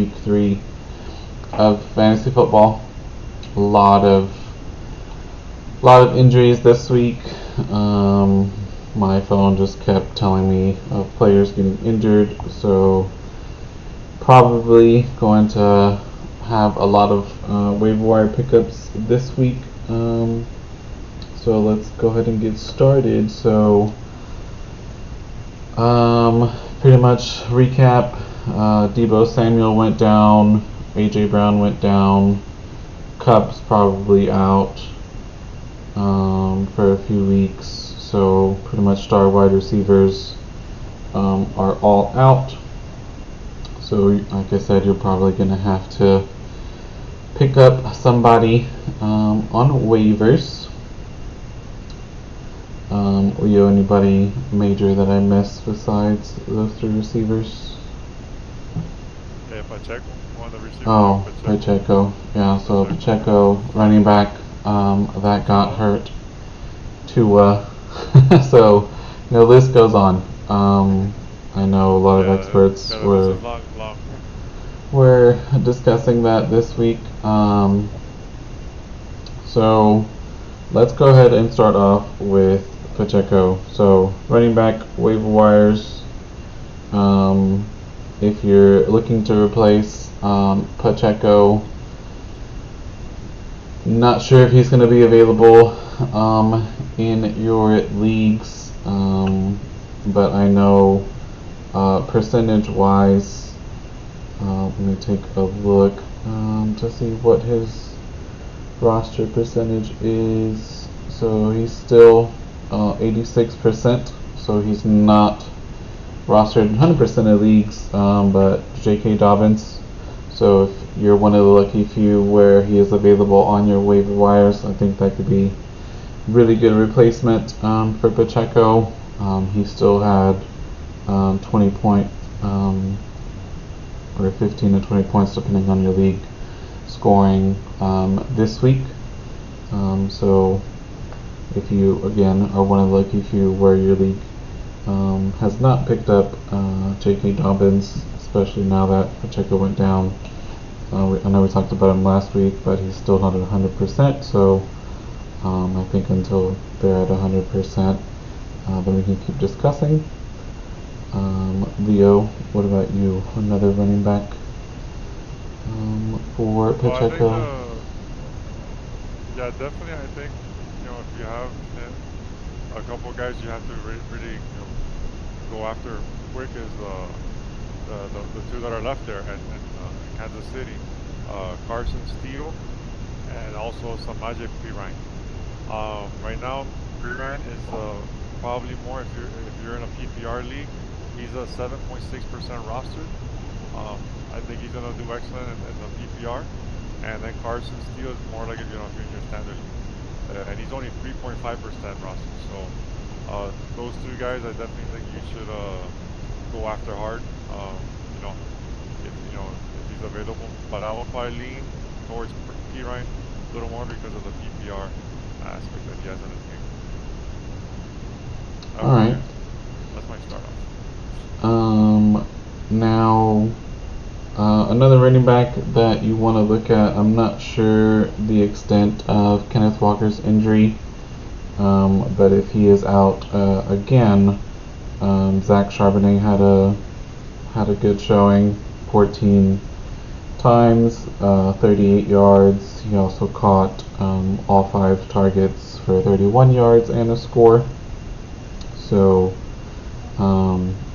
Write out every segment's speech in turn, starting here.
week 3 of fantasy football. A lot of injuries this week. My phone just kept telling me of players getting injured, so probably going to have a lot of waiver wire pickups this week. So let's go ahead and get started. So pretty much recap. Deebo Samuel went down. AJ Brown went down. Cup's probably out for a few weeks. So pretty much star wide receivers are all out. So like I said, you're probably going to have to pick up somebody on waivers. Leo, anybody major that I missed besides those 3 receivers? Yeah, Pacheco, one of the receivers. Oh, Pacheco. Yeah, so Pacheco, running back, that got hurt. Tua. So, the list goes on. I know a lot of experts were discussing that this week. So, let's go ahead and start off with Pacheco. So, running back waiver wires. If you're looking to replace Pacheco, not sure if he's going to be available in your leagues, but I know percentage-wise, let me take a look to see what his roster percentage is. So he's still 86%, so he's not rostered in 100% of leagues, but J.K. Dobbins. So if you're one of the lucky few where he is available on your waiver wires, I think that could be really good replacement for Pacheco. He still had 20 point or 15 to 20 points depending on your league scoring this week. So if you again are one of the lucky few where your league has not picked up J.K. Dobbins, especially now that Pacheco went down. I know we talked about him last week, but he's still not at 100%, so I think until they're at 100%, then we can keep discussing. Leo, what about you? Another running back for Pacheco? Well, yeah, definitely. I think if you have a couple of guys you have to really go after quick is the 2 that are left there in Kansas City, Carson Steele and also some Magic Pirine. Right now, Pirine is probably more if you're in a PPR league. He's a 7.6% rostered. I think he's gonna do excellent in the PPR, and then Carson Steele is more like if you're in your standard league, and he's only 3.5% rostered. So those 2 guys, I definitely think you should go after hard. If he's available, but I will probably lean towards Pirine a little more because of the PPR aspect that he has in his game. All right. That's my start off. Now, another running back that you want to look at, I'm not sure the extent of Kenneth Walker's injury, but if he is out again, Zach Charbonnet had a good showing, 14 times, 38 yards. He also caught all 5 targets for 31 yards and a score. So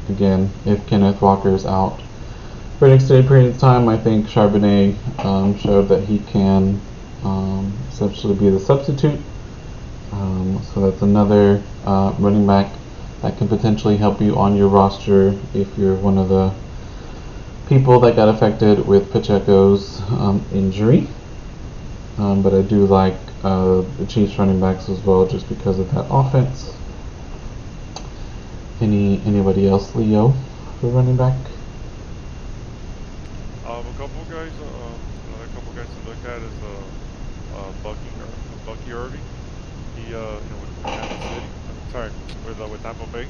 again, if Kenneth Walker is out for an extended period of time, I think Charbonnet showed that he can essentially be the substitute. So that's another running back that can potentially help you on your roster if you're one of the people that got affected with Pacheco's injury. But I do like the Chiefs running backs as well, just because of that offense. Anybody else, Leo, for running back? A couple guys, another couple guys to look at is Bucky Irving. He, with Kansas City, with Tampa Bay.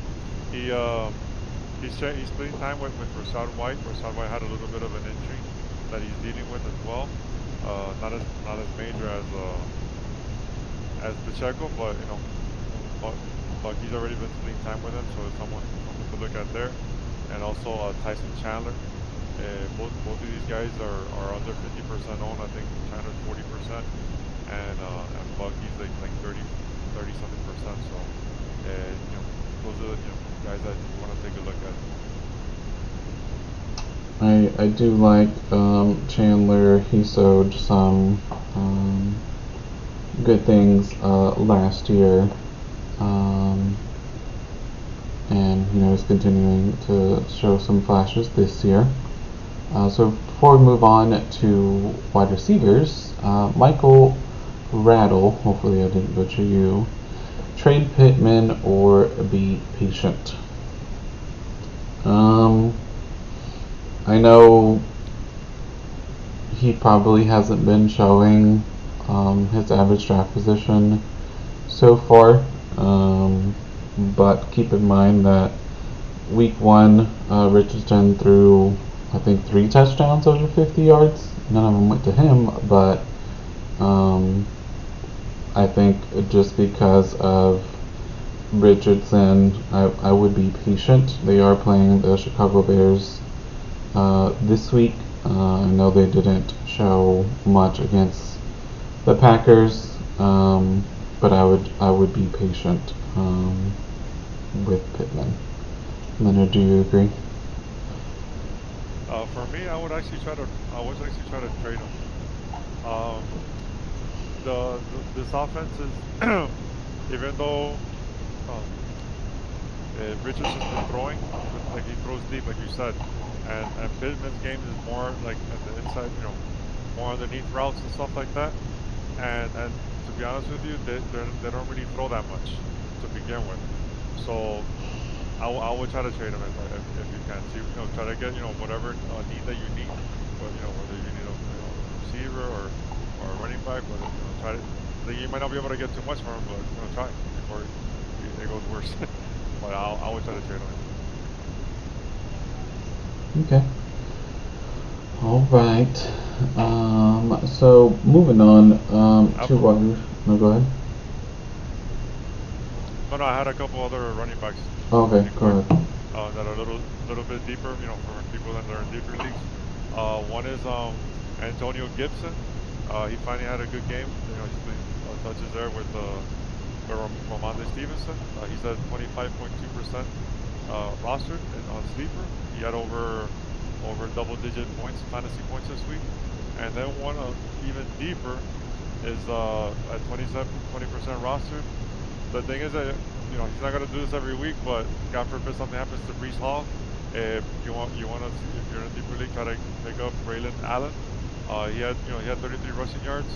He's splitting time with Rashad White. Rashad White had a little bit of an injury, that he's dealing with as well. Not as major as Pacheco, but Bucky's already been splitting time with him, so it's something to look at there. And also Tyson Chandler. Both of these guys are under 50% owned. I think Chandler's 40%, and Bucky's like 30 something percent. So those are guys that you want to take a look at. I do like Chandler. He showed some good things last year, and he's continuing to show some flashes this year. So before we move on to wide receivers, Michael Rattle, hopefully I didn't butcher you, trade Pittman or be patient. I know he probably hasn't been showing his average draft position so far, but keep in mind that week 1, Richardson threw, I think, 3 touchdowns over 50 yards. None of them went to him, but I think just because of Richardson, I would be patient. They are playing the Chicago Bears this week. I know they didn't show much against the Packers, but I would be patient with Pittman. Leonard, do you agree? For me, I would actually try to trade him. This offense is even though Richardson's been throwing, like he throws deep, like you said, and Pittman's game is more like at the inside, more underneath routes and stuff like that. And to be honest with you, they don't really throw that much to begin with. So I would try to trade him if you can. So, try to get whatever need that you need, but whether you need a receiver or a running back, but try to. You might not be able to get too much from him, but try before it goes worse. But I would try to trade him. Okay. All right. So moving on to wide. No, go ahead. No, I had a couple other running backs. Okay, go ahead. That are a little bit deeper, for people that are in deeper leagues. One is Antonio Gibson. He finally had a good game. He's playing touches there with Ramondre Stevenson. He's at 25.2% rostered on Sleeper. He had over double-digit fantasy points this week. And then one even deeper is at 20% rostered. The thing is that he's not gonna do this every week, but God forbid something happens to Breece Hall. If you want to, if you're in a deeper league, try to pick up Braylon Allen. He had 33 rushing yards,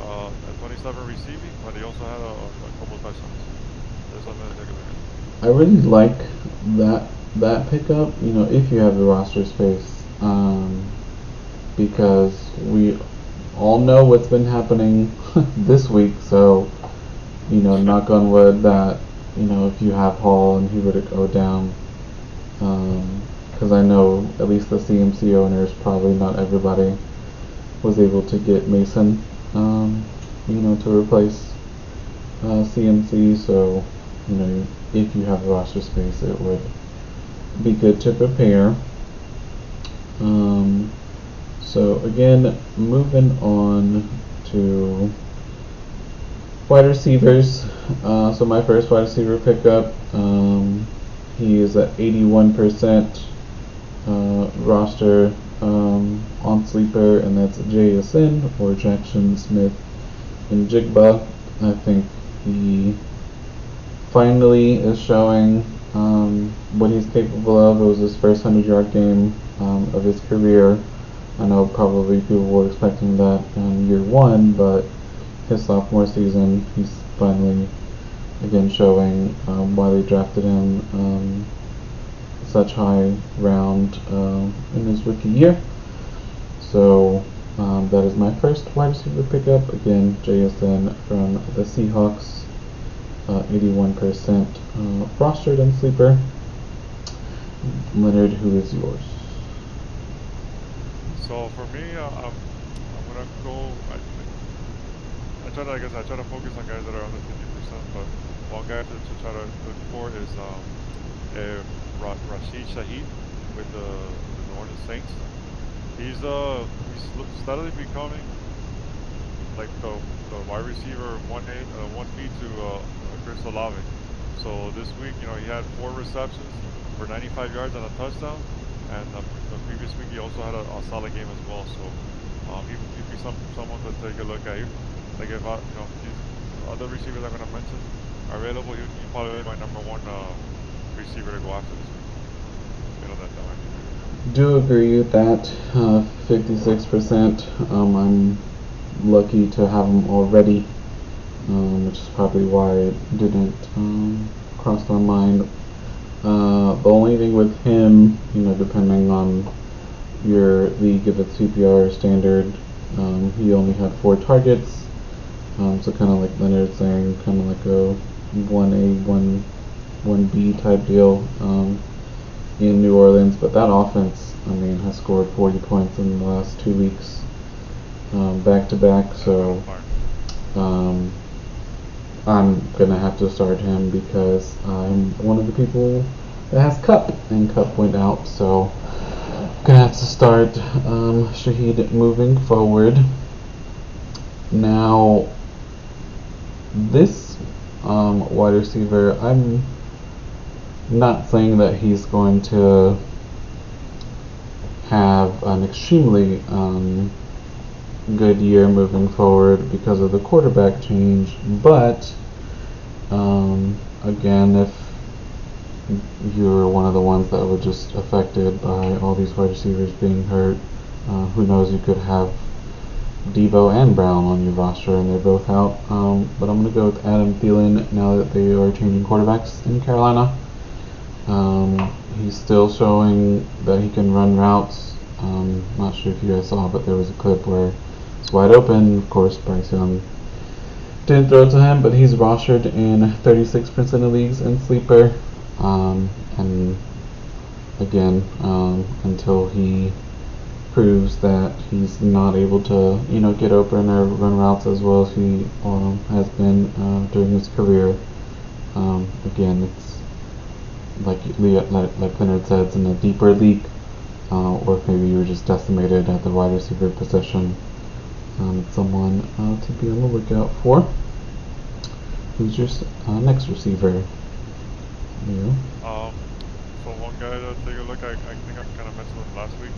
at 27 receiving, but he also had a couple of touchdowns. There's something to take a look at. I really like that pickup. If you have the roster space, because we all know what's been happening this week. So, knock on wood that if you have Hall and he were to go down, because I know at least the CMC owners, probably not everybody was able to get Mason, to replace CMC. So, if you have roster space, it would be good to prepare. So again, moving on to wide receivers. So my first wide receiver pickup, he is at 81% roster on Sleeper, and that's JSN or Jackson Smith and Jigba. I think he finally is showing what he's capable of. It was his first 100-yard game of his career. I know probably people were expecting that in year 1, but his sophomore season, he's finally again showing why they drafted him such high round in his rookie year. So that is my first wide receiver pickup. Again, JSN from the Seahawks, 81% rostered in Sleeper. Leonard, who is yours? So for me, I'm gonna go. I guess I try to focus on guys that are under 50%. But one guy to try to look for is Rashid Shaheed with the New Orleans Saints. He's steadily becoming like the wide receiver 1B to Chris Olave. So this week, he had 4 receptions for 95 yards and a touchdown, and the previous week he also had a solid game as well. So he'd be someone to take a look at. Like if these other receivers I'm going to mention are available, he'd probably be my number one receiver to go after this week. That might be. Do agree with that. 56%. I'm lucky to have him already, which is probably why it didn't cross my mind. The only thing with him, depending on your league, if it's CPR or standard, he only had 4 targets. So kind of like Leonard saying, kind of like a 1A, 1B type deal in New Orleans. But that offense, has scored 40 points in the last 2 weeks, back to back. So I'm gonna have to start him because I'm one of the people that has Cup, and Cup went out. So gonna have to start Shaheed moving forward. Now, this wide receiver, I'm not saying that he's going to have an extremely good year moving forward because of the quarterback change, but again, if you're one of the ones that were just affected by all these wide receivers being hurt, who knows, you could have Debo and Brown on your roster and they're both out. But I'm going to go with Adam Thielen now that they are changing quarterbacks in Carolina. He's still showing that he can run routes. Not sure if you guys saw, but there was a clip where it's wide open. Of course, Bryce Young didn't throw it to him, but he's rostered in 36% of leagues in Sleeper. And again, until he proves that he's not able to, get open or run routes as well as he has been during his career. Again, it's like Leonard said, it's in a deeper league, or if maybe you were just decimated at the wide receiver position. It's someone to be on the lookout for. Who's your next receiver? So one guy to take a look, I think I kind of mentioned him last week.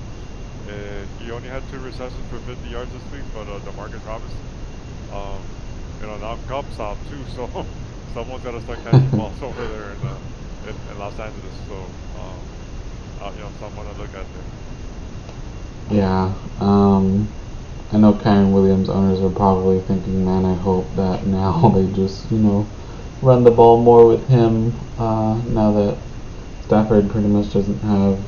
He only had 2 receptions for 50 yards this week, but DeMarcus Robinson, now Cubs out too, so someone's got to start catching balls over there in Los Angeles. So, someone to look at there. Yeah, I know Kyron Williams owners are probably thinking, man, I hope that now they just, run the ball more with him, now that Stafford pretty much doesn't have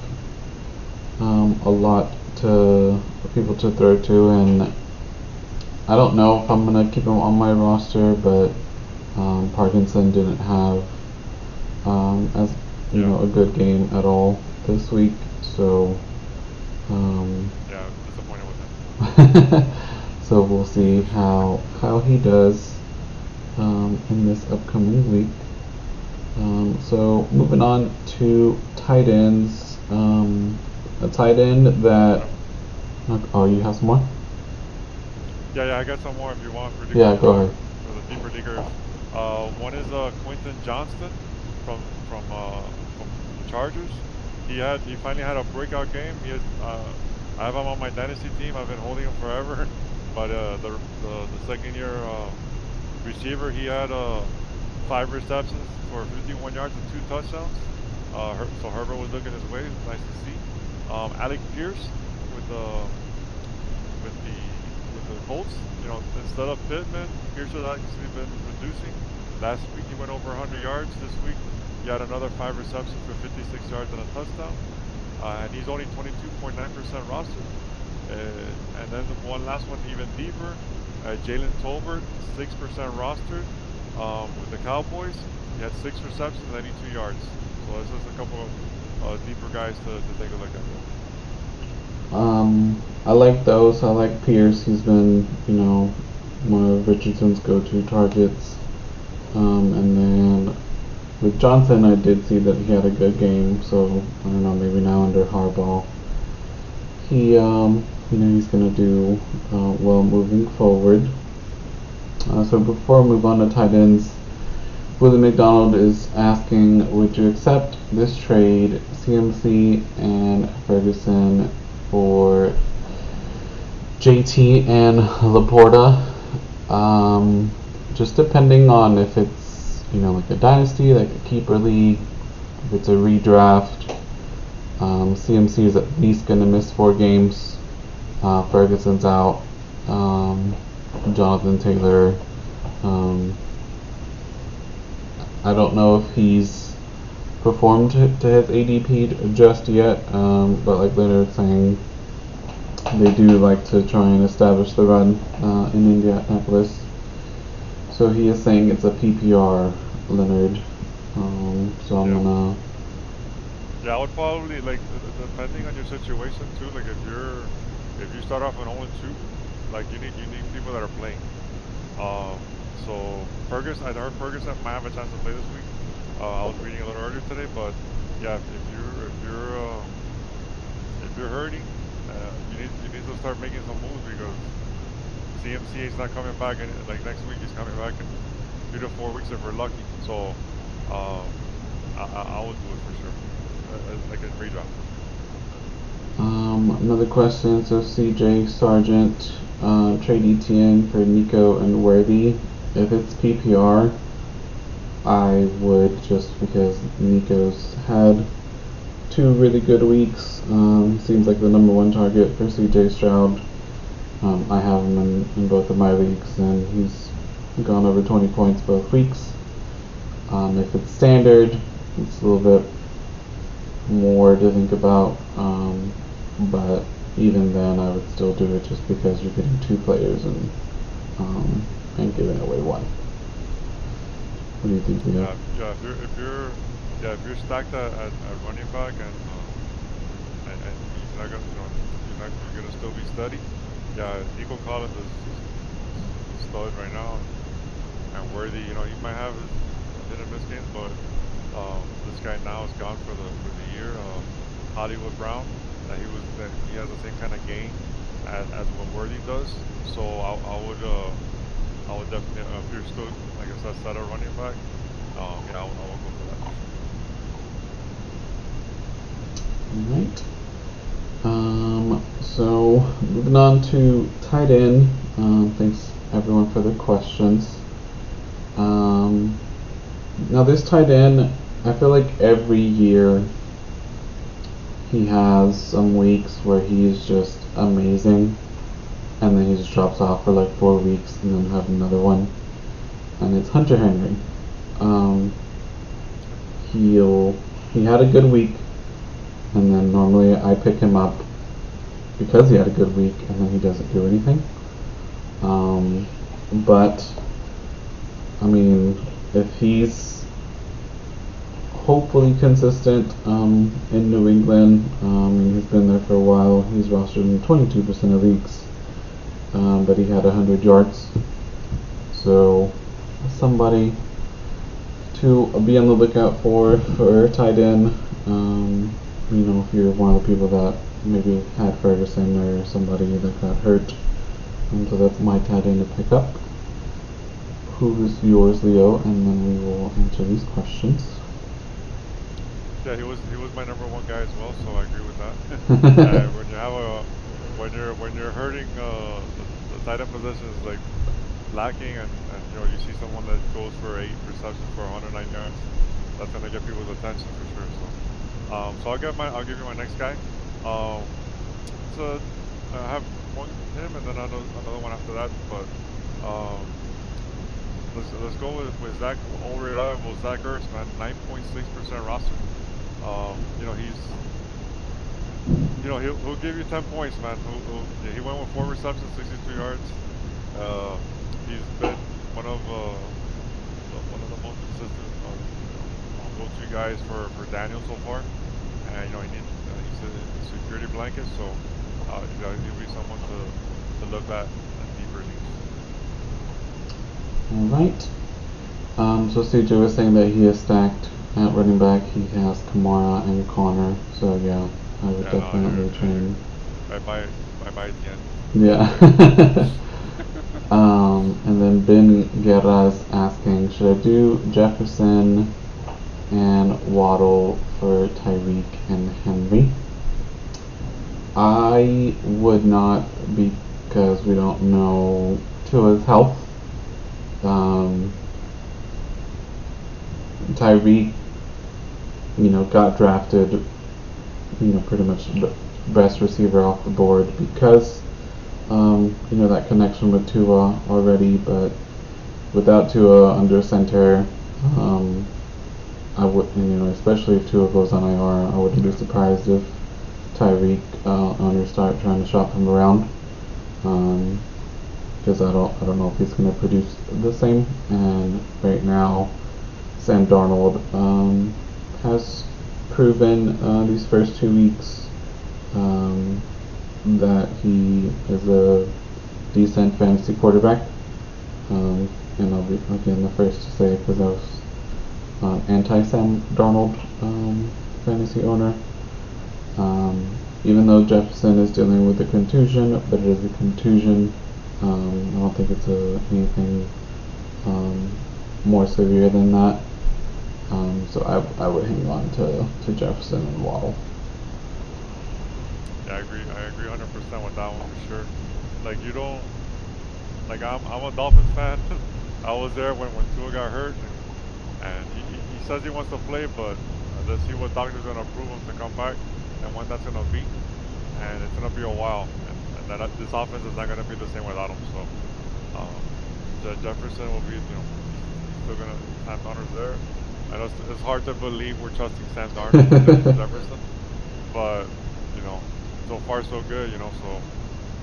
a lot to people to throw to, and I don't know if I'm gonna keep him on my roster, but Parkinson didn't have a good game at all this week, so disappointed with him. So we'll see how he does in this upcoming week. So moving on to tight ends. A tight end that... Oh, you have some more? Yeah, I got some more if you want. Yeah, go ahead. For the deeper diggers. One is Quentin Johnston from the Chargers. He finally had a breakout game. I have him on my dynasty team. I've been holding him forever. But the second year receiver, he had 5 receptions for 51 yards and 2 touchdowns. So Herbert was looking his way. Nice to see. Alec Pierce with the Colts. Instead of Pittman, Pierce has actually been producing. Last week he went over 100 yards. This week he had another 5 receptions for 56 yards and a touchdown. And he's only 22.9% rostered. And then the last one, even deeper, Jalen Tolbert, 6% rostered with the Cowboys. He had 6 receptions, 92 yards. So this is a couple of deeper guys to take a look at. I like those. I like Pierce. He's been, one of Richardson's go-to targets. And then with Johnson, I did see that he had a good game. So I don't know. Maybe now under Harbaugh, he's gonna do well moving forward. So before I move on to tight ends, Willie McDonald is asking, would you accept this trade, CMC and Ferguson, for JT and Laporta? Just depending on if it's, like a dynasty, like a keeper league, if it's a redraft. CMC is at least going to miss 4 games. Ferguson's out. Jonathan Taylor, I don't know if he's performed to his ADP just yet, but like Leonard's saying, they do like to try and establish the run in Indianapolis. So he is saying it's a PPR, Leonard. So I'm gonna. Yeah, I would probably depending on your situation too. Like if you start off an 0-2, like you need people that are playing. So Ferguson, I heard Ferguson might have a chance to play this week. I was reading a little earlier today, but yeah, if you're hurting, you need to start making some moves because CMC is not coming back, and like next week he's coming back in 3 to 4 weeks if we're lucky. So I would do it for sure, like a redraft. Another question. So CJ Sargent, trade ETN for Nico and Worthy. If it's PPR, I would, just because Nico's had 2 really good weeks. Seems like the number 1 target for CJ Stroud. I have him in both of my leagues, and he's gone over 20 points both weeks. If it's standard, it's a little bit more to think about, but even then I would still do it just because you're getting 2 players and giving away 1. What do you think, Leo? If you're stacked at running back and he's not gonna you're gonna still be steady. Yeah, Nico Collins is stud right now, and Worthy, he might have his hit and miss games, but this guy now is gone for the year. Hollywood Brown, that he has the same kind of game as what Worthy does. So I would definitely, if you're still, like I said, set a running back, I will go for that. Alright. So moving on to tight end. Thanks everyone for the questions. Now this tight end, I feel like every year he has some weeks where he is just amazing, and then he just drops off for like 4 weeks and then have another one, and it's Hunter Henry. He had a good week, and then normally I pick him up because he had a good week, and then he doesn't do anything. But I mean, if he's hopefully consistent in New England, he's been there for a while. He's rostered in 22% of leagues, but he had 100 yards. So somebody to be on the lookout for tight end. If you're one of the people that maybe had Ferguson or somebody that got hurt. So that's my tight end to pick up. Who is yours, Leo? And then we will answer these questions. Yeah, he was my number 1 guy as well, so I agree with that. When you have when you're hurting, the tight end position is like lacking, and you see someone that goes for 8 receptions for 109 yards, that's gonna get people's attention for sure. So I'll give you my next guy. So I have him and then another one after that, but let's go with Zach. All reliable Zach Ertz, man, 9.6% roster. He'll give you 10 points, man. He went with 4 receptions, 62 yards. He's been one of the most consistent go-to guys for Daniel so far, and he's a security blanket. So He'll be someone to look at in deeper leagues. All right. So CJ was saying that he is stacked at running back. He has Kamara and Connor. So yeah, I would Yeah, no, definitely train. I might at the end. Yeah. And then Ben Guerra's asking, should I do Jefferson and Waddle for Tyreek and Henry? I would not, because we don't know Tua's health. Um, Tyreek, got drafted, pretty much the best receiver off the board because, that connection with Tua already, but without Tua under center, I would, especially if Tua goes on IR, I wouldn't be surprised if Tyreek owners start trying to shop him around. Because I don't know if he's going to produce the same. And right now, Sam Darnold has proven these first 2 weeks that he is a decent fantasy quarterback. And I'll be again the first to say because I was anti-Sam Darnold fantasy owner. Even though Jefferson is dealing with a contusion, but it is a contusion. I don't think it's anything more severe than that. So I would hang on to Jefferson and Waddle. Yeah, I agree 100% with that one for sure. Like you don't, like I'm a Dolphins fan. I was there when Tua got hurt, and he says he wants to play, but let's see what doctor's gonna approve him to come back, and when that's gonna be, and it's gonna be a while, and that this offense is not gonna be the same without him. So, Jefferson will be, he's still gonna Sam Darnold's there. I know it's hard to believe we're trusting Sam Darnold with Jefferson, but so far so good. So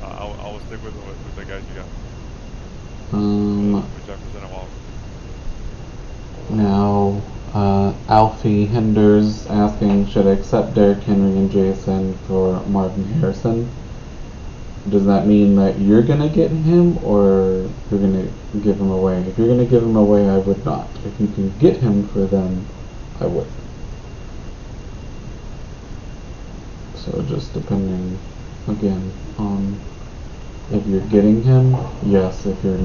I will stick with the guys you got. With Jefferson and Waddle. Now, Alfie Hinders asking, should I accept Derrick Henry and Jason for Marvin Harrison? Does that mean that you're going to get him or you're going to give him away? If you're going to give him away, I would not. If you can get him for them, I would. So just depending, again, on if you're getting him, yes. If you're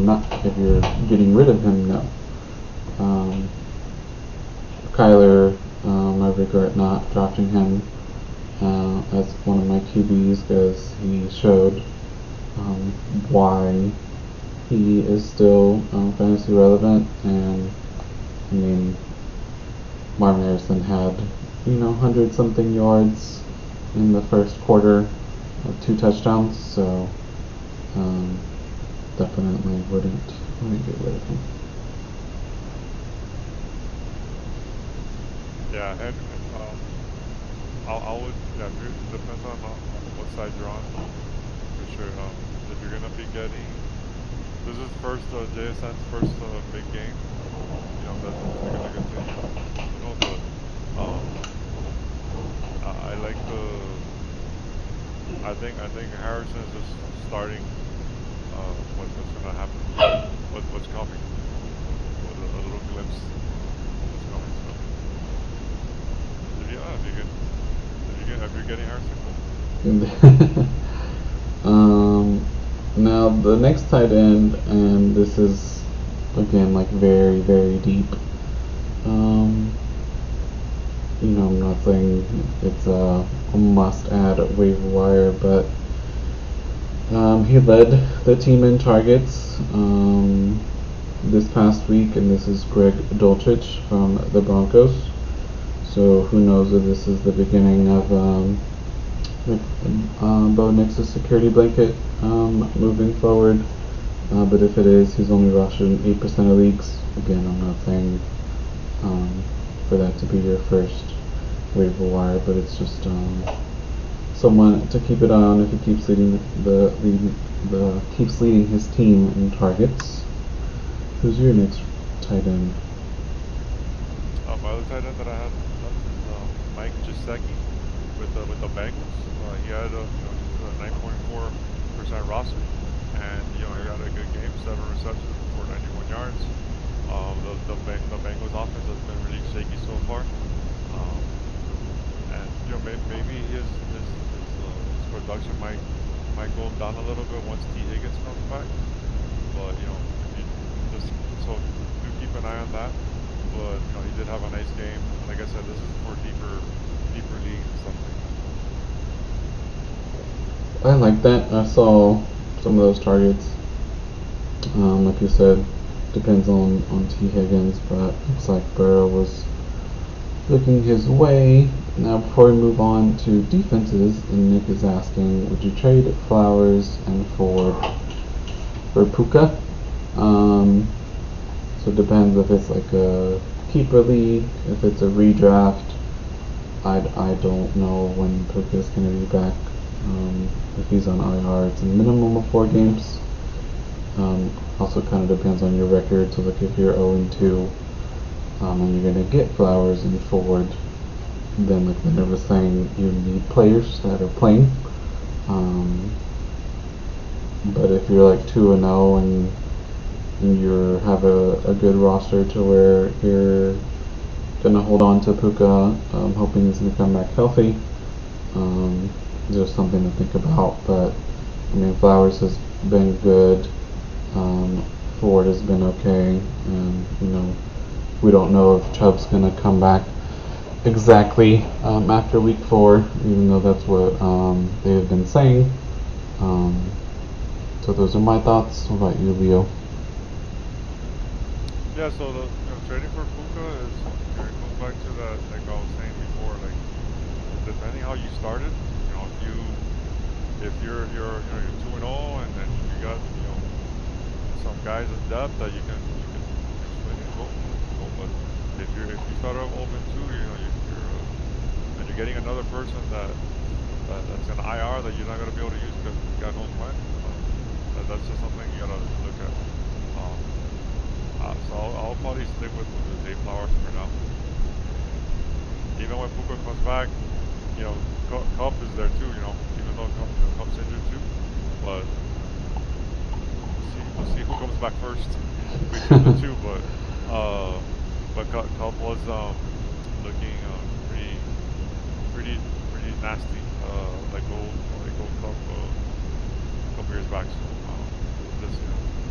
getting rid of him, no. Kyler, I regret not drafting him as one of my QBs because he showed why he is still fantasy relevant. And I mean, Marvin Harrison had 100-something yards in the first quarter with 2 touchdowns, so definitely wouldn't get rid of him. Yeah, and I would. Yeah, it depends on what side you're on, for sure. If you're gonna be getting, this is first JSN's first big game. That's they're gonna continue. But I like the. I think Harrison is just starting. What's gonna happen? What's coming? With a little glimpse of what's coming. So. If you're getting Harrison. Now the next tight end, and this is again like very very deep. I'm not saying it's a must-add waiver wire, but he led the team in targets this past week, and this is Greg Dulcich from the Broncos. So who knows if this is the beginning of Bo Nix's security blanket moving forward. But if it is, he's only rostered in 8% of leagues. Again, I'm not saying for that to be your first waiver wire, but it's just someone to keep it on if he keeps leading keeps leading his team in targets. Who's your next tight end? My other tight end that I had left is Mike Gesicki with the Bengals. He had a 9.4% roster, and he had a good game, 7 receptions for 91 yards. The Bengals offense has been really shaky so far, and maybe his production might go down a little bit once T Higgins comes back. But if you just so do keep an eye on that. But he did have a nice game. Like I said, this is for deeper leagues and stuff like I like that. I saw some of those targets. Like you said, depends on T Higgins, but looks like Burrow was looking his way. Now, before we move on to defenses, and Nick is asking, would you trade Flowers and Ford for Puka? So it depends if it's like a keeper league, if it's a redraft. I don't know when Puka's going to be back. If he's on IR, it's a minimum of 4 games. Also kind of depends on your record. So like if you're 0-2 and you're going to get Flowers and Ford, then like Leonard was saying, you need players that are playing. But if you're like 2-0 and you have a good roster to where you're gonna hold on to Puka, hoping he's gonna come back healthy, there's something to think about. But I mean, Flowers has been good. Ford has been okay, and we don't know if Chubb's gonna come back exactly after week 4, even though that's what they have been saying. So those are my thoughts. What about you, Leo? Yeah, so the trading for Puka is it goes back to that, like I was saying before, like depending how you started, if you're 2-0 and then you got some guys in depth that you can swing and go. But if you start off 0-2, and you're getting another person that's an IR that you're not gonna be able to use because God knows when. That's just something you gotta look at. So I'll probably stick with the Zay Flowers for now. Even when Puka comes back, Cup is there too. Even though Cup's injured too, but we'll see who comes back first between the two. But Cup was looking pretty nasty, like gold Cup a couple years back. So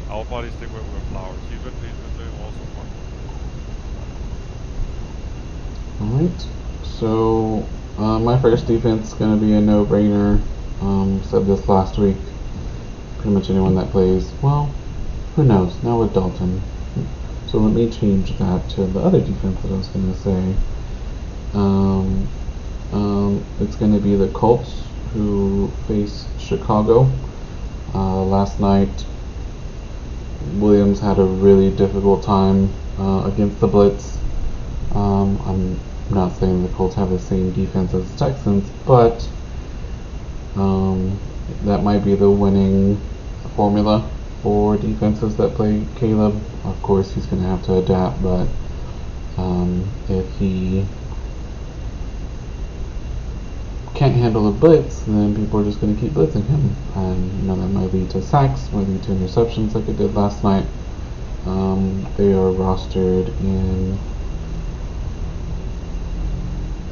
I'll probably stick with Flowers. He's been doing well so far. Alright, so my first defense is going to be a no-brainer. Said this last week. Pretty much anyone that plays, well, who knows, now with Dalton. So let me change that to the other defense that I was going to say. It's going to be the Colts, who face Chicago. Last night, Williams had a really difficult time against the blitz. I'm not saying the Colts have the same defense as the Texans, but that might be the winning formula for defenses that play Caleb. Of course, he's going to have to adapt, but if he can't handle the blitz, then people are just going to keep blitzing him, and that might lead to sacks, might lead to interceptions like it did last night. They are rostered in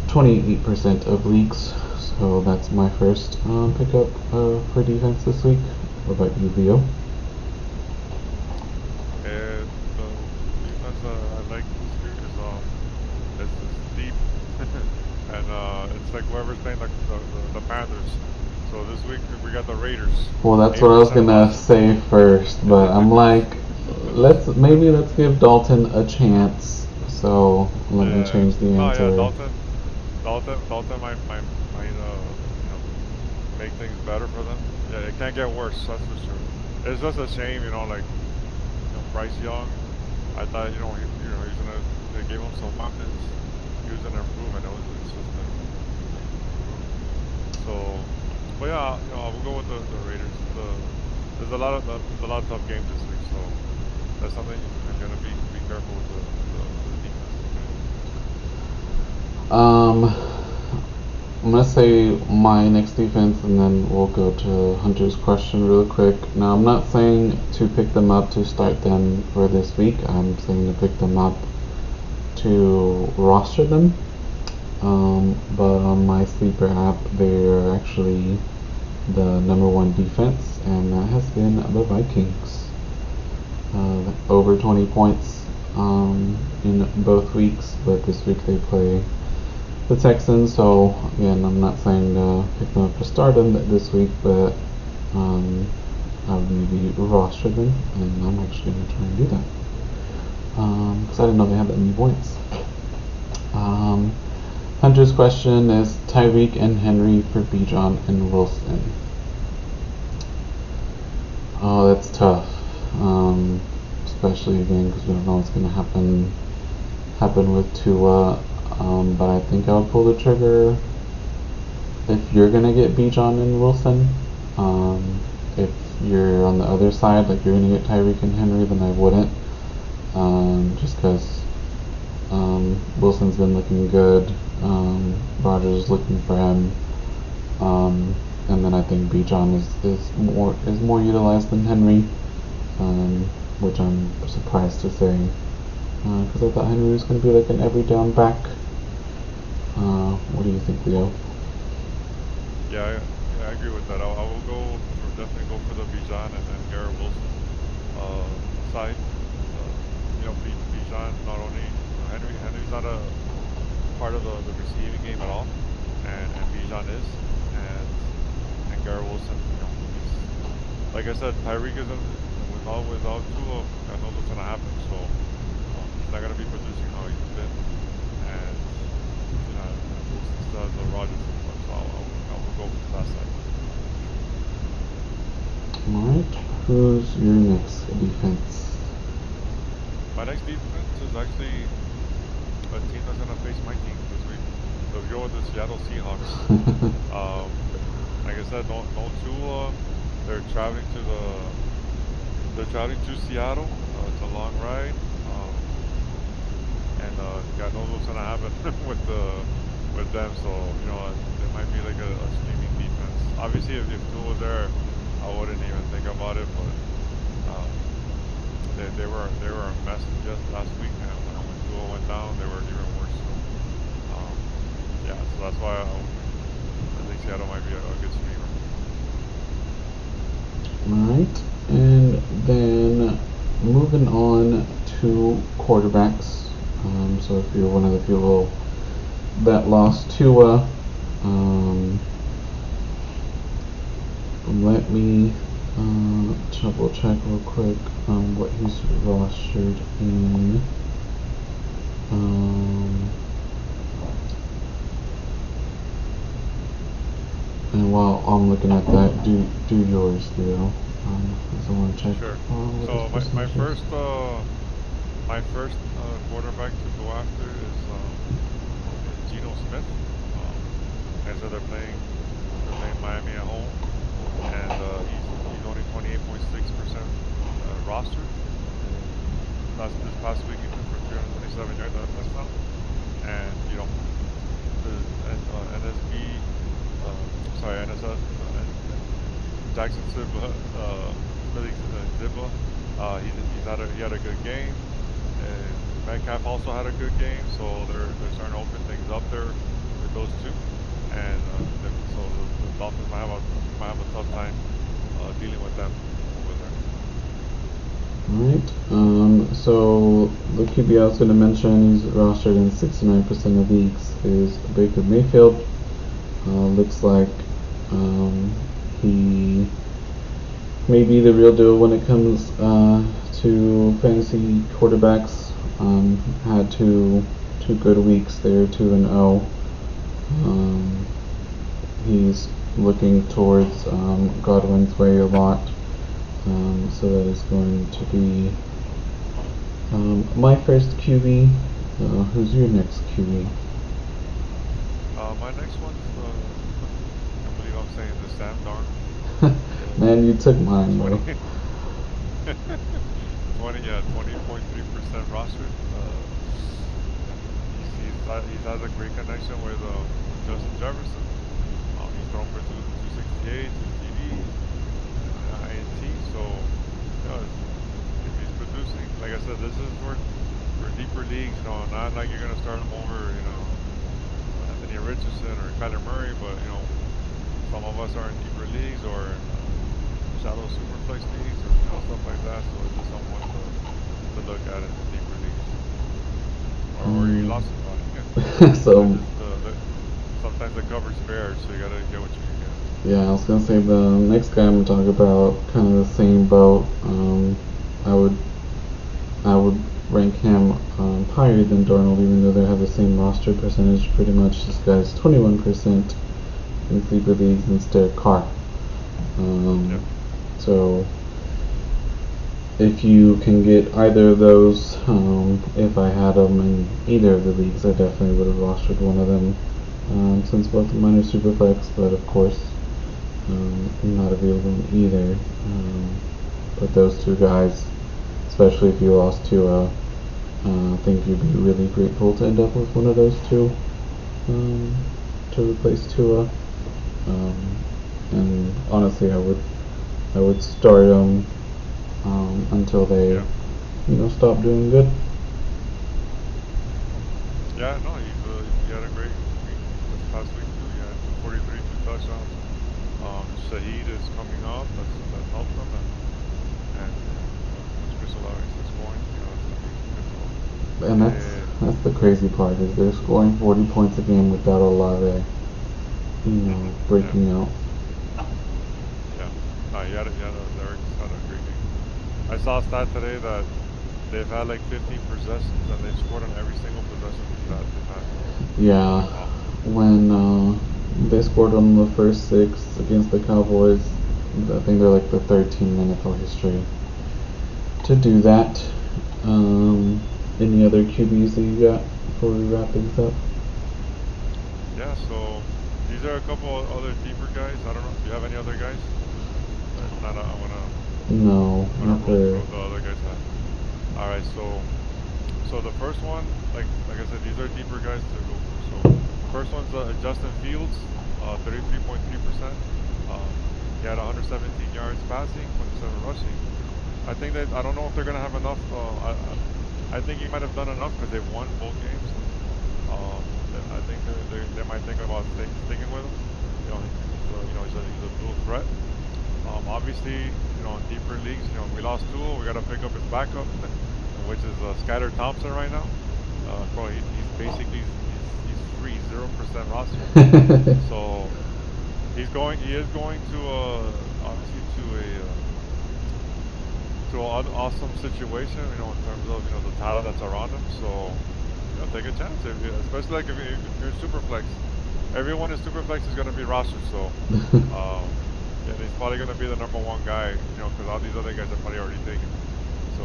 28% of leagues, so that's my first pickup for defense this week. What about you, Leo? And the defense I like this year is it's deep, and it's like whoever's playing the Panthers. So this week we got the Raiders. Well, that's what I was gonna say first, but I'm like, let's give Dalton a chance. So let me change the answer. Dalton might make things better for them. Yeah, it can't get worse. That's for sure. It's just a shame, Bryce Young. I thought he's gonna. They gave him some weapons. He was gonna improve, and it's just been. So, but yeah, we'll go with the Raiders. There's a lot of tough games this week, so that's something you're gonna be careful with the defense. I'm gonna say my next defense, and then we'll go to Hunter's question real quick. Now, I'm not saying to pick them up to start them for this week. I'm saying to pick them up to roster them. But on my sleeper app, they're actually the number one defense, and that has been the Vikings. Over 20 points in both weeks, but this week they play the Texans. So again, I'm not saying to pick them up to start them this week, but I would maybe roster them, and I'm actually going to try and do that because I didn't know they had that many points. Hunter's question is Tyreek and Henry for Bijan and Wilson. Oh, that's tough. Especially again because we don't know what's going to happen with Tua. But I think I would pull the trigger if you're going to get Bijan and Wilson. If you're on the other side, like you're going to get Tyreek and Henry, then I wouldn't. Just because Wilson's been looking good. Rodgers is looking for him. And then I think Bijan is more utilized than Henry, which I'm surprised to say, because I thought Henry was going to be like an every down back. What do you think, Leo? Yeah, I agree with that. I will definitely go for the Bijan and then Garrett Wilson side. Bijan not only Henry's not a part of the receiving game at all, and Bijan is, and Garrett Wilson, he's, like I said, Tyreek isn't without Tua. I know what's gonna happen, so he's not gonna be producing how he's been, and Wilson still has the Rodgers influence, so I will go with that side. Alright, who's your next defense? My next defense is actually a team that's gonna face my team this week. Let's go with the Seattle Seahawks. Like I said, no Tua. They're traveling to Seattle. It's a long ride, and God knows what's gonna happen with them. So there might be like a streaming defense. Obviously, if Tua was there, I wouldn't even think about it. But they were a mess just last week, and when Tua went down, they were even worse. So, so that's why I think Seattle might be a good streamer. Alright, and then moving on to quarterbacks. So if you're one of the people that lost Tua, let me double check real quick what he's rostered in. And while I'm looking at that, do yours, Leo. Because I want to check. Sure. So my first quarterback to go after is Geno Smith. As I said, they're playing Miami at home, and he's only 28.6% rostered. This past week he threw for 327 yards on a touchdown, and NSS, Jackson Zibba, he had a good game. Metcalf also had a good game, so they're starting to open things up there with those two, and so the Dolphins might have a tough time dealing with them over there. Alright, so the QB I was going to mention, he's rostered in 69% of leagues, is Baker Mayfield. Looks like he may be the real deal when it comes to fantasy quarterbacks. Had two good weeks there, 2-0. He's looking towards Godwin's way a lot. So that is going to be my first QB. Who's your next QB? My next one's, I believe I'm saying the Sam Darnold. Man, you took mine, bro. 20.3% roster. He has a great connection with Justin Jefferson. He's thrown for 268, two TDs, INT. So, if he's producing, like I said, this is for deeper leagues. Not like you're gonna start him over, Anthony Richardson or Kyler Murray, but some of us are in deeper leagues or shallow superflex leagues or stuff like that. So it's just someone to look at it in deeper leagues. Or you lost somebody. So Sometimes the cover's fair, so you gotta get what you can get. yeah, I was gonna say the next guy I'm gonna talk about, kind of the same boat. I would rank him higher than Darnold, even though they have the same roster percentage. Pretty much, this guy's 21% in sleeper leagues instead Carr. Yep. So if you can get either of those, if I had them in either of the leagues, I definitely would have rostered one of them, since both of mine are superflex, but of course, not available in either. But those two guys, especially if you lost Tua, I think you'd be really grateful to end up with one of those two, to replace Tua. And honestly, I would start them until they, stop doing good. Yeah, no, he had a great week this past week too. He had 243, two touchdowns. Shaheed is coming up. That's helped him, and Chris Olave is scoring. It's gonna be And that's the crazy part, is they're scoring 40 points a game without Olave, breaking out. Yeah, no, Derek's had a great game. I saw a stat today that they've had like 15 possessions and they've scored on every single possession that they've had. Yeah, when they scored on the first 6 against the Cowboys, I think they're like the 3rd team in NFL history to do that. Any other QBs that you got before we wrap things up? Yeah, so these are a couple of other deeper guys. I don't know. Do you have any other guys? If not, I No, wanna not roll there. through the other guys have. All right, so the first one, like I said, these are deeper guys to go through. So first one's Justin Fields, 33.3%. He had 117 yards passing, 27 rushing. I don't know if they're gonna have enough. I think he might have done enough because they've won both games. I think they might think about sticking with him. He's a dual threat. Obviously, in deeper leagues, we lost Tua. We got to pick up his backup, which is Skyler Thompson right now. Bro, he's basically he's free, 0% roster. So he is going to obviously to an awesome situation, in terms of the talent that's around him. So take a chance, especially like if you're super flex. Everyone in super flex is going to be rostered. So and he's probably going to be the number 1 guy, because all these other guys are probably already taken. So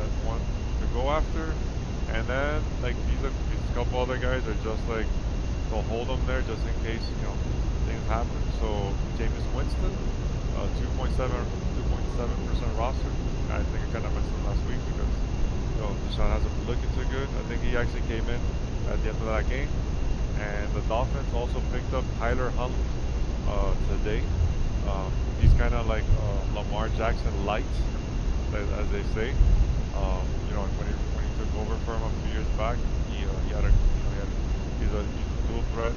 that's one to go after. And then like these couple other guys are just like they'll hold them there just in case things happen. So Jameis Winston, 2.7% roster. I think I kind of mentioned last week because Deshaun hasn't been looking too good. I think he actually came in at the end of that game. And the Dolphins also picked up Tyler Huntley today. He's kind of like Lamar Jackson light, as they say. When he took over for him a few years back, he's a dual threat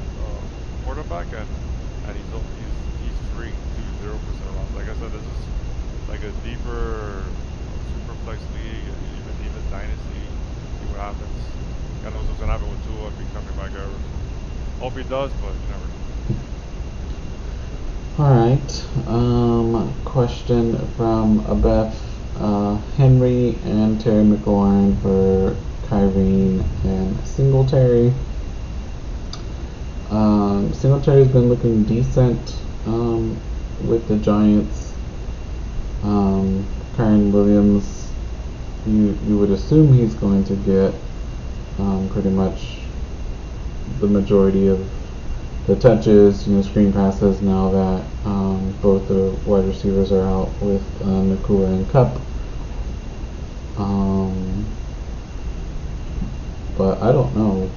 quarterback, and he's free to 0% roster. Like I said, this is like a deeper super flex league, even dynasty. See what happens. God knows what's gonna happen with Tua if he's coming back ever. Hope he does, but you never know. Alright, question from Abeth. Henry and Terry McLaurin for Kyrene and Singletary. Singletary's been looking decent with the Giants. Kyren Williams, you would assume he's going to get pretty much the majority of the touches, screen passes, now that both the wide receivers are out with Nakua and Cup. But I don't know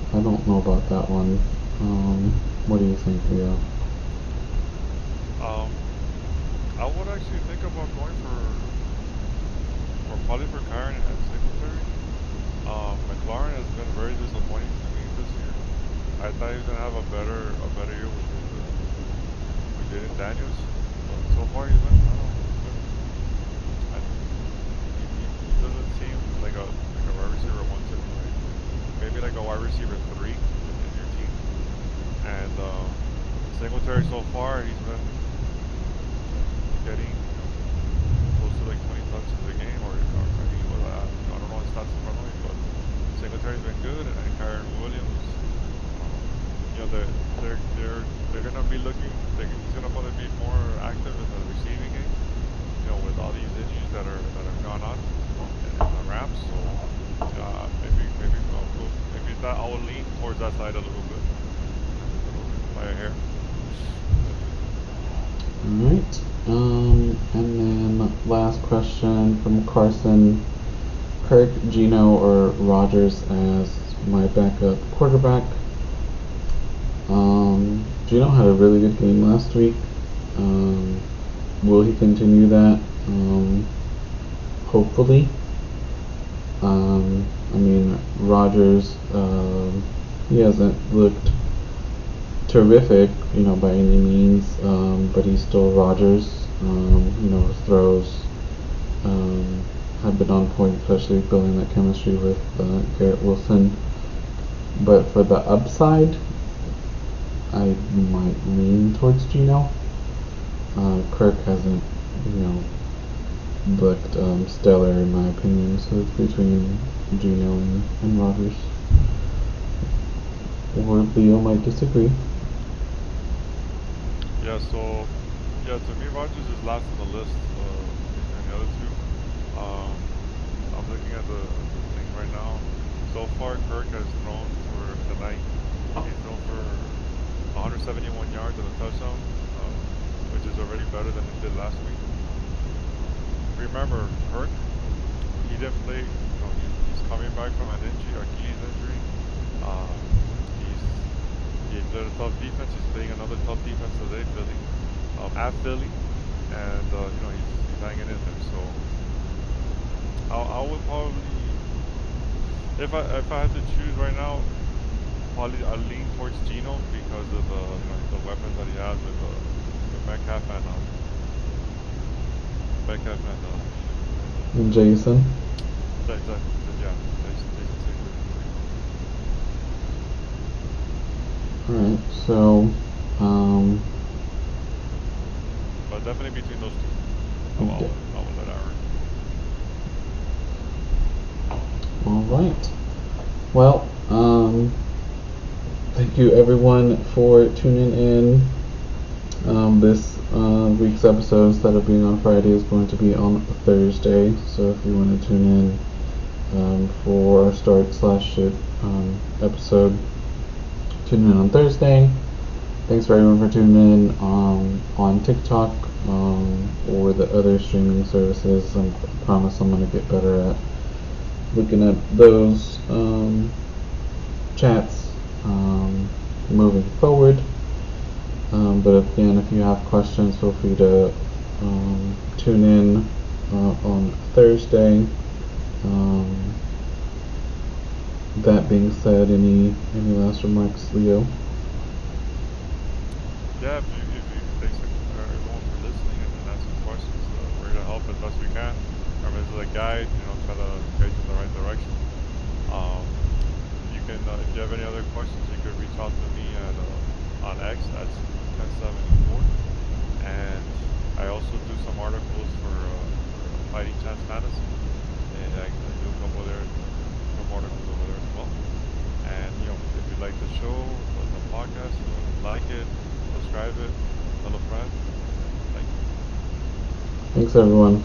about that one. What do you think, Leo? I would actually think about going for probably for Kyron and Singletary. McLaren has been very disappointing to me this year. I thought he was gonna have a better year with Jaden Daniels, but so far he's been I don't know he doesn't seem like a wide receiver one to me. Right? Maybe like a wide receiver three in your team. And Singletary so far he's been getting close to like 20 touches a game, or I mean, I don't know his stats in front of me, but Singletary's been good, and Kyron Williams, they're gonna be looking. He's gonna probably be more active in the receiving game, with all these injuries that have gone on in the Rams. So maybe that I will lean towards that side a little bit by a hair. Alright. And then last question from Carson. Kirk, Gino, or Rogers as my backup quarterback? Gino had a really good game last week. Will he continue that? Hopefully. I mean, Rogers, he hasn't looked terrific, by any means, but he's still Rogers. His throws have been on point, especially building that chemistry with Garrett Wilson. But for the upside, I might lean towards Gino. Kirk hasn't, looked stellar in my opinion, so it's between Gino and Rogers. Or Leo might disagree. Yeah, to me, Rogers is last on the list between the other two. I'm looking at the thing right now. So far, Kirk has thrown for tonight. He's thrown for 171 yards and a touchdown, which is already better than he did last week. Remember, Kirk, he didn't play. He's coming back from an injury, Achilles injury. He played a tough defense. He's playing another tough defense today, Philly, at Philly, and he's hanging in there. So I would probably, if I had to choose right now, probably I lean towards Gino because of the weapons that he has with Metcalf and And Jason. Alright, so but definitely between those two. I will let Aaron. Alright. Well, thank you everyone for tuning in. This week's episode, instead of being on Friday, is going to be on Thursday. So if you want to tune in for our start/sit episode, tune in on Thursday. Thanks for everyone for tuning in on TikTok or the other streaming services. I promise I'm going to get better at looking at those chats moving forward. But again, if you have questions, feel free to tune in on Thursday. That being said, any last remarks, Leo? Yeah, thanks everyone for listening and asking questions. We're here to help as best we can. This is a guide, try to guide you in the right direction. You can, if you have any other questions, you could reach out to me on X. That's 1074. And I also do some articles for Fighting Chance Fantasy, and I do a couple articles over there as well. And if you like the show, the podcast, like it, subscribe it, tell a friend. Thank you. Thanks everyone.